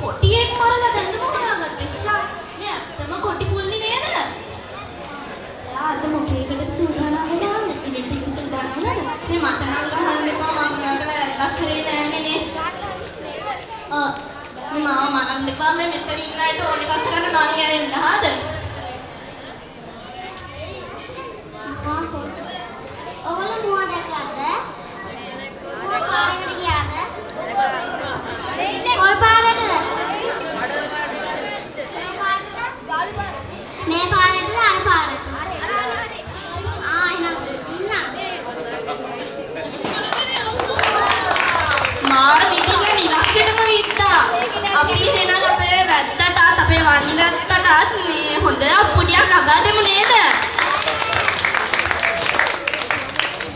කොටියෙක් මරලා දැඳුම හොයාගත්තේ ෂා. මේ ඇත්තම කොටි පුල්ලි නේද? එයා අද මොකේකටද සූදානම් වෙලා ඉතින් ටික සූදානම් නේද? මේ මට නම් ගහන්න එපා මම උනාට වැරද්දක් කරේ නෑනේ නේ. මාව මරන්න එපා මේ මෙතන ඉන්න අයට ඕන එකක් කරන්න මං යන්නේ නහද? ඔයගොල්ලෝ මුවා දැක්කද? මුවා පාරකට ගියාද? කොයි පාරටද? මේ පාරටද අර පාරටද? එහෙනම් ඉන්න. මාර විදිහට ඉලක්කෙටම විත්තා. අපි එහෙනම් අපේ වැද්දට